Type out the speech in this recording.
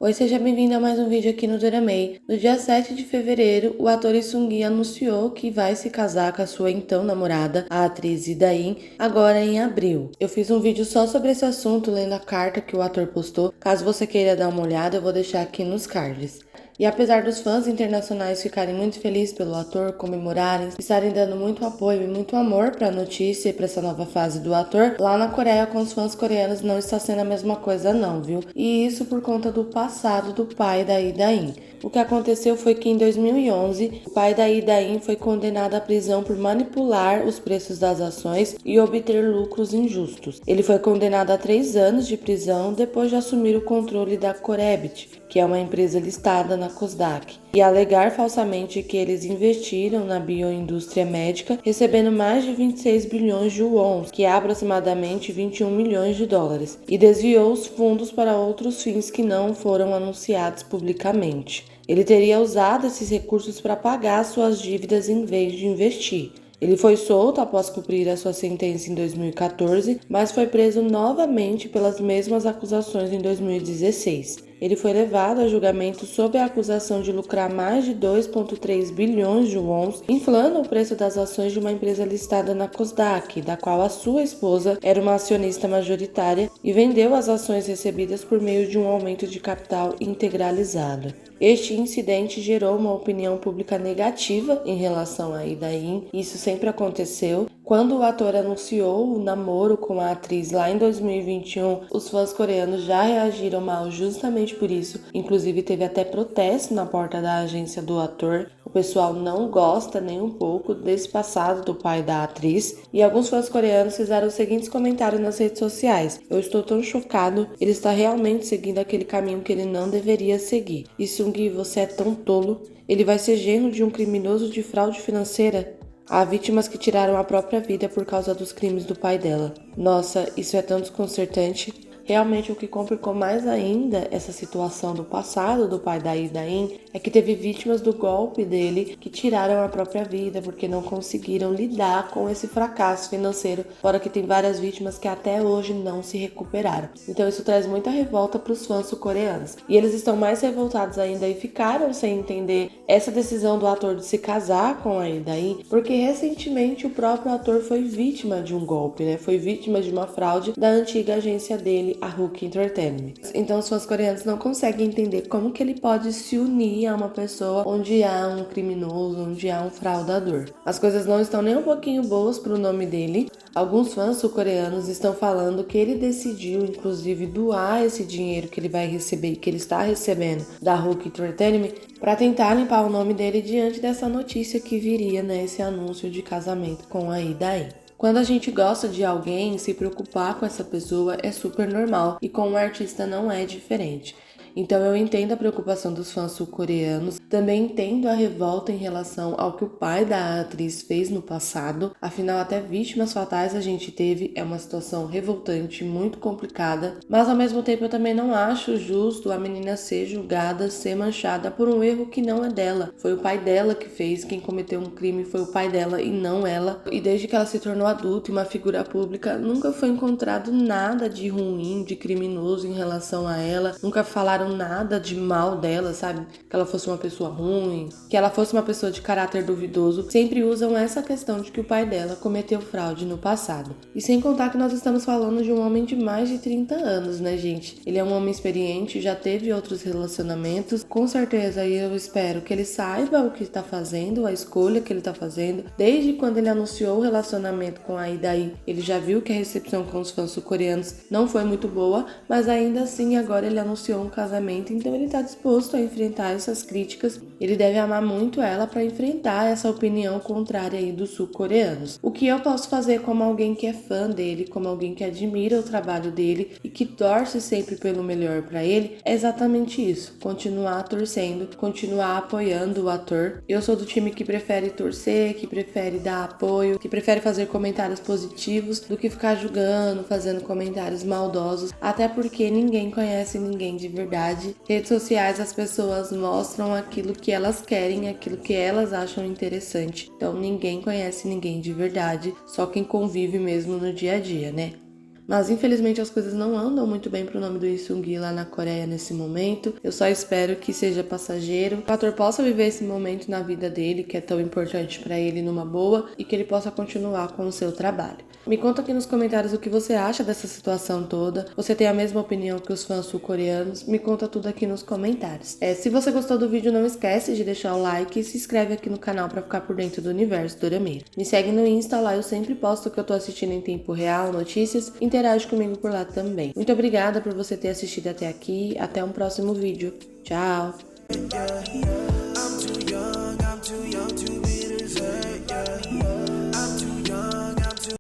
Oi, seja bem-vindo a mais um vídeo aqui no Doramei. No dia 7 de fevereiro, o ator Lee Seung-gi anunciou que vai se casar com a sua então namorada, a atriz Lee Da-in, agora em abril. Eu fiz um vídeo só sobre esse assunto, lendo a carta que o ator postou. Caso você queira dar uma olhada, eu vou deixar aqui nos cards. E apesar dos fãs internacionais ficarem muito felizes pelo ator, comemorarem, estarem dando muito apoio e muito amor para a notícia e para essa nova fase do ator, lá na Coreia com os fãs coreanos não está sendo a mesma coisa não, viu? E isso por conta do passado do pai da Lee Da-in. O que aconteceu foi que em 2011, o pai da Lee Da-in foi condenado à prisão por manipular os preços das ações e obter lucros injustos. Ele foi condenado a 3 anos de prisão depois de assumir o controle da Corebit, que é uma empresa listada na Kosdaq, e alegar falsamente que eles investiram na bioindústria médica, recebendo mais de 26 bilhões de wons, que é aproximadamente 21 milhões de dólares, e desviou os fundos para outros fins que não foram anunciados publicamente. Ele teria usado esses recursos para pagar suas dívidas em vez de investir. Ele foi solto após cumprir a sua sentença em 2014, mas foi preso novamente pelas mesmas acusações em 2016. Ele foi levado a julgamento sob a acusação de lucrar mais de 2,3 bilhões de wons, inflando o preço das ações de uma empresa listada na Kosdaq, da qual a sua esposa era uma acionista majoritária, e vendeu as ações recebidas por meio de um aumento de capital integralizado. Este incidente gerou uma opinião pública negativa em relação a Lee Da-in. Isso sempre aconteceu. Quando o ator anunciou o namoro com a atriz lá em 2021, os fãs coreanos já reagiram mal justamente por isso. Inclusive teve até protesto na porta da agência do ator. O pessoal não gosta nem um pouco desse passado do pai da atriz. E alguns fãs coreanos fizeram os seguintes comentários nas redes sociais: "Eu estou tão chocado, ele está realmente seguindo aquele caminho que ele não deveria seguir. E Seung-gi, você é tão tolo. Ele vai ser genro de um criminoso de fraude financeira?" Há vítimas que tiraram a própria vida por causa dos crimes do pai dela. Nossa, isso é tão desconcertante. Realmente o que complicou mais ainda essa situação do passado do pai da Lee Da-in é que teve vítimas do golpe dele que tiraram a própria vida porque não conseguiram lidar com esse fracasso financeiro, fora que tem várias vítimas que até hoje não se recuperaram. Então isso traz muita revolta para os fãs sul-coreanos. E eles estão mais revoltados ainda e ficaram sem entender essa decisão do ator de se casar com a Lee Da-in, porque recentemente o próprio ator foi vítima de um golpe, né? Foi vítima de uma fraude da antiga agência dele, a Hook Entertainment. Então os fãs coreanos não conseguem entender como que ele pode se unir a uma pessoa onde há um criminoso, onde há um fraudador. As coisas não estão nem um pouquinho boas para o nome dele. Alguns fãs sul-coreanos estão falando que ele decidiu, inclusive, doar esse dinheiro que ele vai receber, que ele está recebendo da Hook Entertainment, para tentar limpar o nome dele diante dessa notícia que viria, né, esse anúncio de casamento com a Lee Da-in. Quando a gente gosta de alguém, se preocupar com essa pessoa é super normal, e com um artista não é diferente. Então eu entendo a preocupação dos fãs sul-coreanos, também entendo a revolta em relação ao que o pai da atriz fez no passado, afinal até vítimas fatais a gente teve, é uma situação revoltante, muito complicada, mas ao mesmo tempo eu também não acho justo a menina ser julgada, ser manchada por um erro que não é dela. Foi o pai dela que fez, quem cometeu um crime foi o pai dela e não ela, e desde que ela se tornou adulta e uma figura pública, nunca foi encontrado nada de ruim, de criminoso em relação a ela, nunca falaram nada de mal dela, sabe? Que ela fosse uma pessoa ruim, que ela fosse uma pessoa de caráter duvidoso. Sempre usam essa questão de que o pai dela cometeu fraude no passado. E sem contar que nós estamos falando de um homem de mais de 30 anos, né, gente? Ele é um homem experiente, já teve outros relacionamentos. Com certeza, eu espero que ele saiba o que está fazendo, a escolha que ele está fazendo. Desde quando ele anunciou o relacionamento com a Lee Da-in, ele já viu que a recepção com os fãs sul-coreanos não foi muito boa, mas ainda assim agora ele anunciou um casamento, então ele está disposto a enfrentar essas críticas. Ele deve amar muito ela para enfrentar essa opinião contrária aí dos sul-coreanos. O que eu posso fazer como alguém que é fã dele, como alguém que admira o trabalho dele e que torce sempre pelo melhor para ele, é exatamente isso: continuar torcendo, continuar apoiando o ator. Eu sou do time que prefere torcer, que prefere dar apoio, que prefere fazer comentários positivos do que ficar julgando, fazendo comentários maldosos, até porque ninguém conhece ninguém de verdade. Redes sociais, as pessoas mostram aquilo que elas querem, aquilo que elas acham interessante. Então ninguém conhece ninguém de verdade, só quem convive mesmo no dia a dia, né? Mas infelizmente as coisas não andam muito bem pro nome do Lee Seung-gi lá na Coreia nesse momento. Eu só espero que seja passageiro, que o ator possa viver esse momento na vida dele, que é tão importante pra ele, numa boa, e que ele possa continuar com o seu trabalho. Me conta aqui nos comentários o que você acha dessa situação toda. Você tem a mesma opinião que os fãs sul-coreanos? Me conta tudo aqui nos comentários. Se você gostou do vídeo, não esquece de deixar o like e se inscreve aqui no canal para ficar por dentro do universo dorameiro. Me segue no Insta, lá eu sempre posto o que eu tô assistindo em tempo real, notícias, interage comigo por lá também. Muito obrigada por você ter assistido até aqui, até um próximo vídeo. Tchau!